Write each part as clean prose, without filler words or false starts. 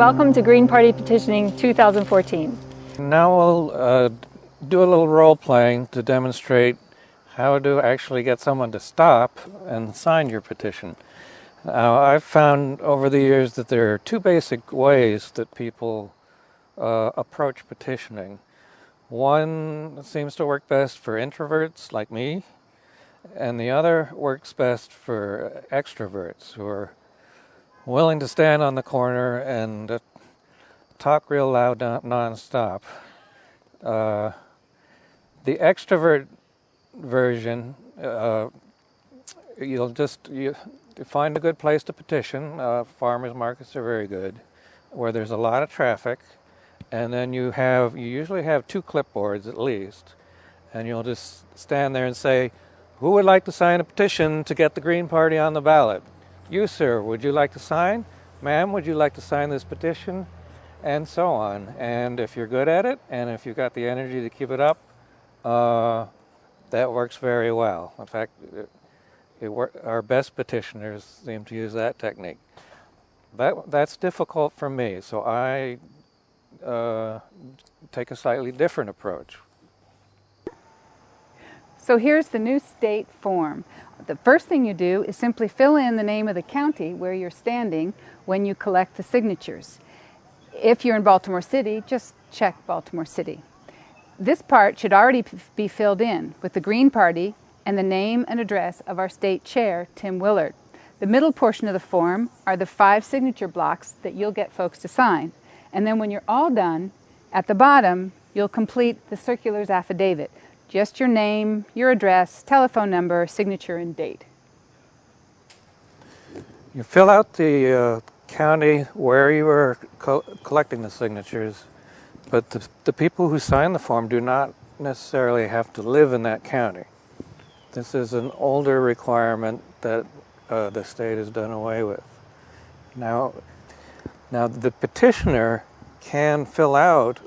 Welcome to Green Party Petitioning 2014. Now we'll do a little role playing to demonstrate how to actually get someone to stop and sign your petition. Now, I've found over the years that there are two basic ways that people approach petitioning. One seems to work best for introverts like me, and the other works best for extroverts who are willing to stand on the corner and talk real loud non-stop. The extrovert version, you find a good place to petition. Farmers markets are very good, where there's a lot of traffic, and then you usually have two clipboards at least, and you'll just stand there and say, "Who would like to sign a petition to get the Green Party on the ballot?" "You, sir, would you like to sign?" "Ma'am, would you like to sign this petition?" And so on. And if you're good at it, and if you've got the energy to keep it up, that works very well. In fact, our best petitioners seem to use that technique. That's difficult for me, so I take a slightly different approach. So here's the new state form. The first thing you do is simply fill in the name of the county where you're standing when you collect the signatures. If you're in Baltimore City, just check Baltimore City. This part should already be filled in with the Green Party and the name and address of our state chair, Tim Willard. The middle portion of the form are the 5 signature blocks that you'll get folks to sign. And then when you're all done, at the bottom, you'll complete the circular's affidavit. Just your name, your address, telephone number, signature, and date. You fill out the county where you are collecting the signatures, but the people who sign the form do not necessarily have to live in that county. This is an older requirement that the state has done away with. Now the petitioner can fill out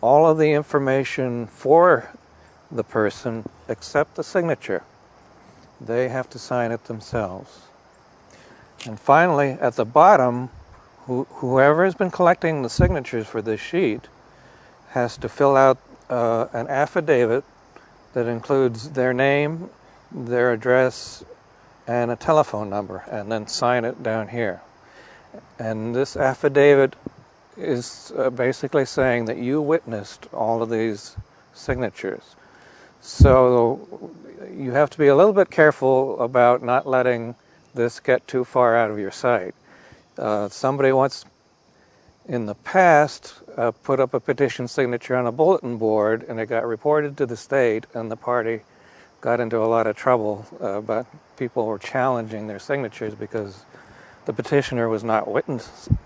all of the information for the person except the signature. They have to sign it themselves. And finally, at the bottom, whoever has been collecting the signatures for this sheet has to fill out an affidavit that includes their name, their address, and a telephone number, and then sign it down here. And this affidavit is basically saying that you witnessed all of these signatures. So you have to be a little bit careful about not letting this get too far out of your sight. Somebody once in the past put up a petition signature on a bulletin board, and it got reported to the state, and the party got into a lot of trouble. But people were challenging their signatures because the petitioner was not witnessing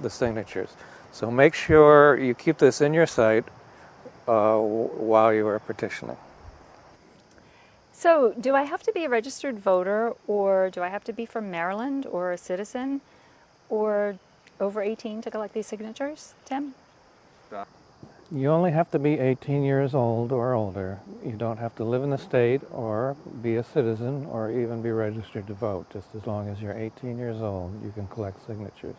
the signatures. So make sure you keep this in your sight while you are petitioning. So, do I have to be a registered voter, or do I have to be from Maryland, or a citizen, or over 18 to collect these signatures, Tim? You only have to be 18 years old or older. You don't have to live in the state or be a citizen or even be registered to vote. Just as long as you're 18 years old, you can collect signatures.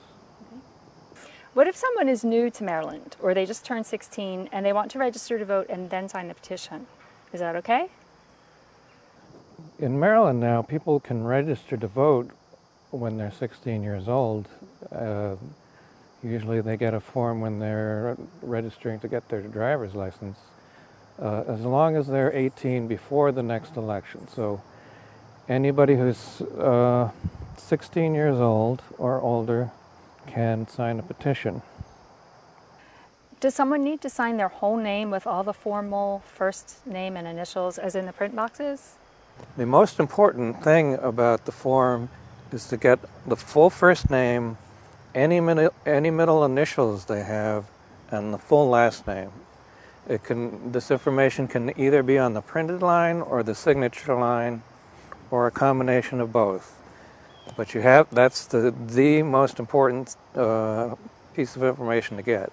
What if someone is new to Maryland, or they just turned 16 and they want to register to vote and then sign the petition? Is that okay? In Maryland now, people can register to vote when they're 16 years old. Usually they get a form when they're registering to get their driver's license, as long as they're 18 before the next election. So anybody who's 16 years old or older can sign a petition. Does someone need to sign their whole name with all the formal first name and initials as in the print boxes? The most important thing about the form is to get the full first name, any middle initials they have, and the full last name. This information can either be on the printed line or the signature line, or a combination of both. But that's the most important piece of information to get.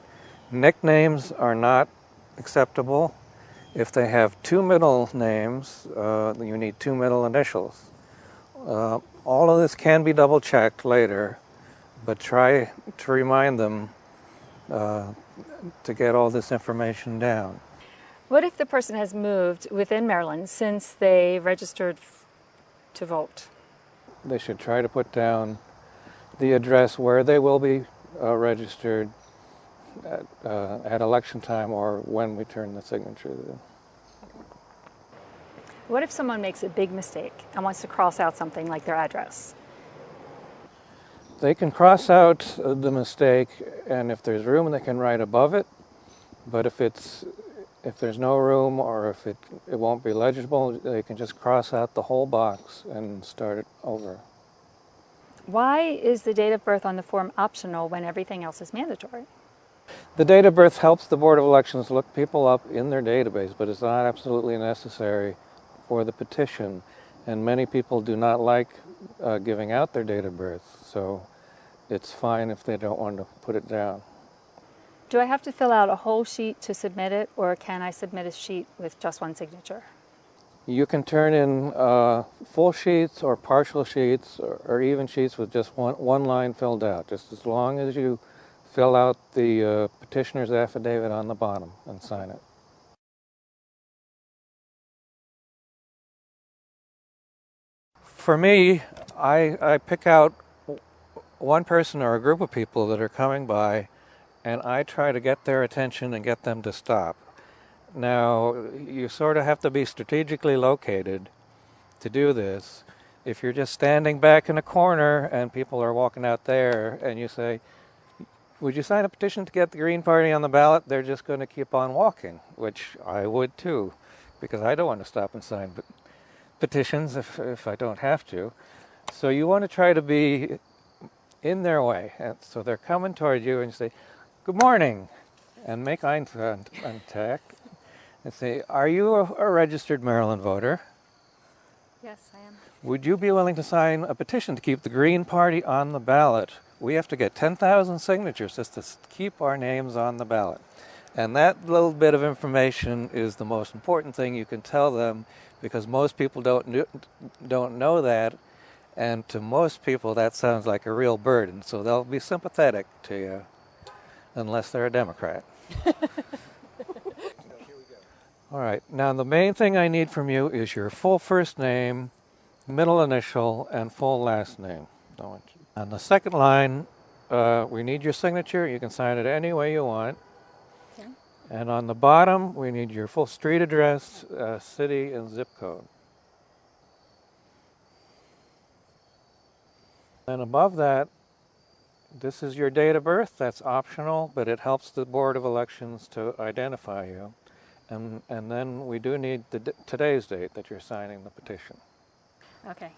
Nicknames are not acceptable. If they have 2 middle names, you need 2 middle initials. All of this can be double-checked later, but try to remind them to get all this information down. What if the person has moved within Maryland since they registered to vote? They should try to put down the address where they will be registered at election time or when we turn the signatures in. What if someone makes a big mistake and wants to cross out something like their address? They can cross out the mistake, and if there's room, they can write above it. But if there's no room, or if it won't be legible, they can just cross out the whole box and start it over. Why is the date of birth on the form optional when everything else is mandatory? The date of birth helps the Board of Elections look people up in their database, but it's not absolutely necessary for the petition. And many people do not like giving out their date of birth, so it's fine if they don't want to put it down. Do I have to fill out a whole sheet to submit it, or can I submit a sheet with just one signature? You can turn in full sheets or partial sheets or even sheets with just one line filled out, just as long as you fill out the petitioner's affidavit on the bottom and sign it. For me, I pick out one person or a group of people that are coming by, and I try to get their attention and get them to stop. Now, you sort of have to be strategically located to do this. If you're just standing back in a corner and people are walking out there and you say, would you sign a petition to get the Green Party on the ballot? They're just going to keep on walking, which I would too, because I don't want to stop and sign petitions if I don't have to. So you want to try to be in their way. And so they're coming toward you and you say, good morning, and make eye contact and say, are you a registered Maryland voter? Yes, I am. Would you be willing to sign a petition to keep the Green Party on the ballot? We have to get 10,000 signatures just to keep our names on the ballot. And that little bit of information is the most important thing you can tell them, because most people don't know that, and to most people that sounds like a real burden, so they'll be sympathetic to you, unless they're a Democrat. All right, now the main thing I need from you is your full first name, middle initial, and full last name. On the second line, we need your signature. You can sign it any way you want. Okay. And on the bottom, we need your full street address, city, and zip code. And above that, this is your date of birth. That's optional, but it helps the Board of Elections to identify you. And then we do need today's date that you're signing the petition. Okay.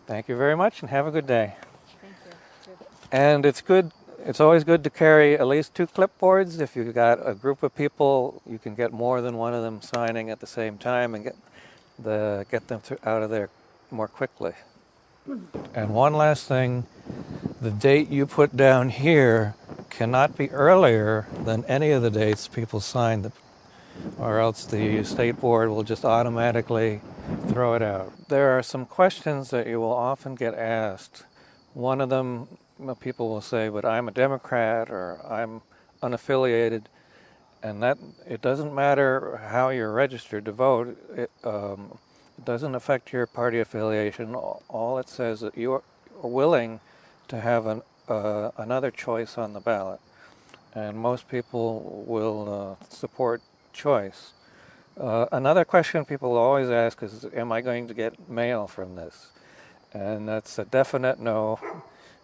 Thank you very much, and have a good day. Thank you. And it's always good to carry at least 2 clipboards. If you've got a group of people, you can get more than one of them signing at the same time and get them out of there more quickly. And one last thing, the date you put down here cannot be earlier than any of the dates people signed, or else the state board will just automatically throw it out. There are some questions that you will often get asked. One of them, people will say, but I'm a Democrat or I'm unaffiliated, and that it doesn't matter how you're registered to vote. It doesn't affect your party affiliation. All it says is that you are willing to have another choice on the ballot, and most people will support choice. Another question people always ask is, am I going to get mail from this? And that's a definite no,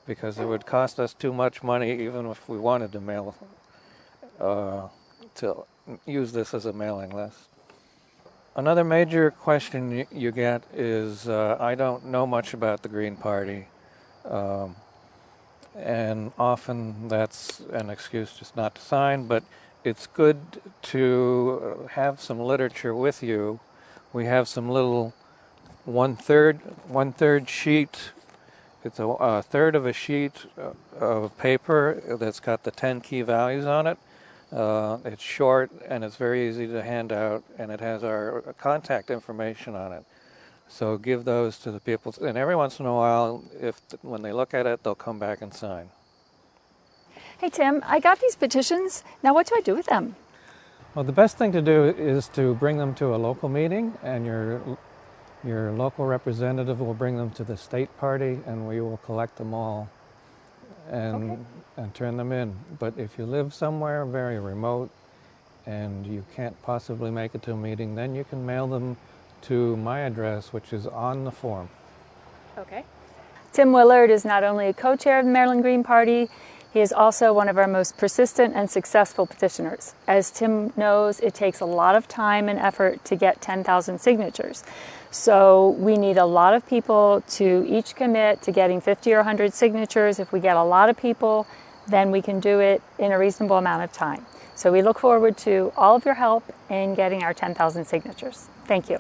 because it would cost us too much money even if we wanted to mail, to use this as a mailing list. Another major question you get is, I don't know much about the Green Party, and often that's an excuse just not to sign, but it's good to have some literature with you. We have some little one-third sheet. It's a third of a sheet of paper that's got the 10 key values on it. It's short and it's very easy to hand out, and it has our contact information on it. So give those to the people, and every once in a while, when they look at it, they'll come back and sign. Hey Tim, I got these petitions. Now what do I do with them? Well, the best thing to do is to bring them to a local meeting, and your local representative will bring them to the state party, and we will collect them all and turn them in. But if you live somewhere very remote and you can't possibly make it to a meeting, then you can mail them to my address, which is on the form. Okay. Tim Willard is not only a co-chair of the Maryland Green Party, he is also one of our most persistent and successful petitioners. As Tim knows, it takes a lot of time and effort to get 10,000 signatures. So we need a lot of people to each commit to getting 50 or 100 signatures. If we get a lot of people, then we can do it in a reasonable amount of time. So we look forward to all of your help in getting our 10,000 signatures. Thank you.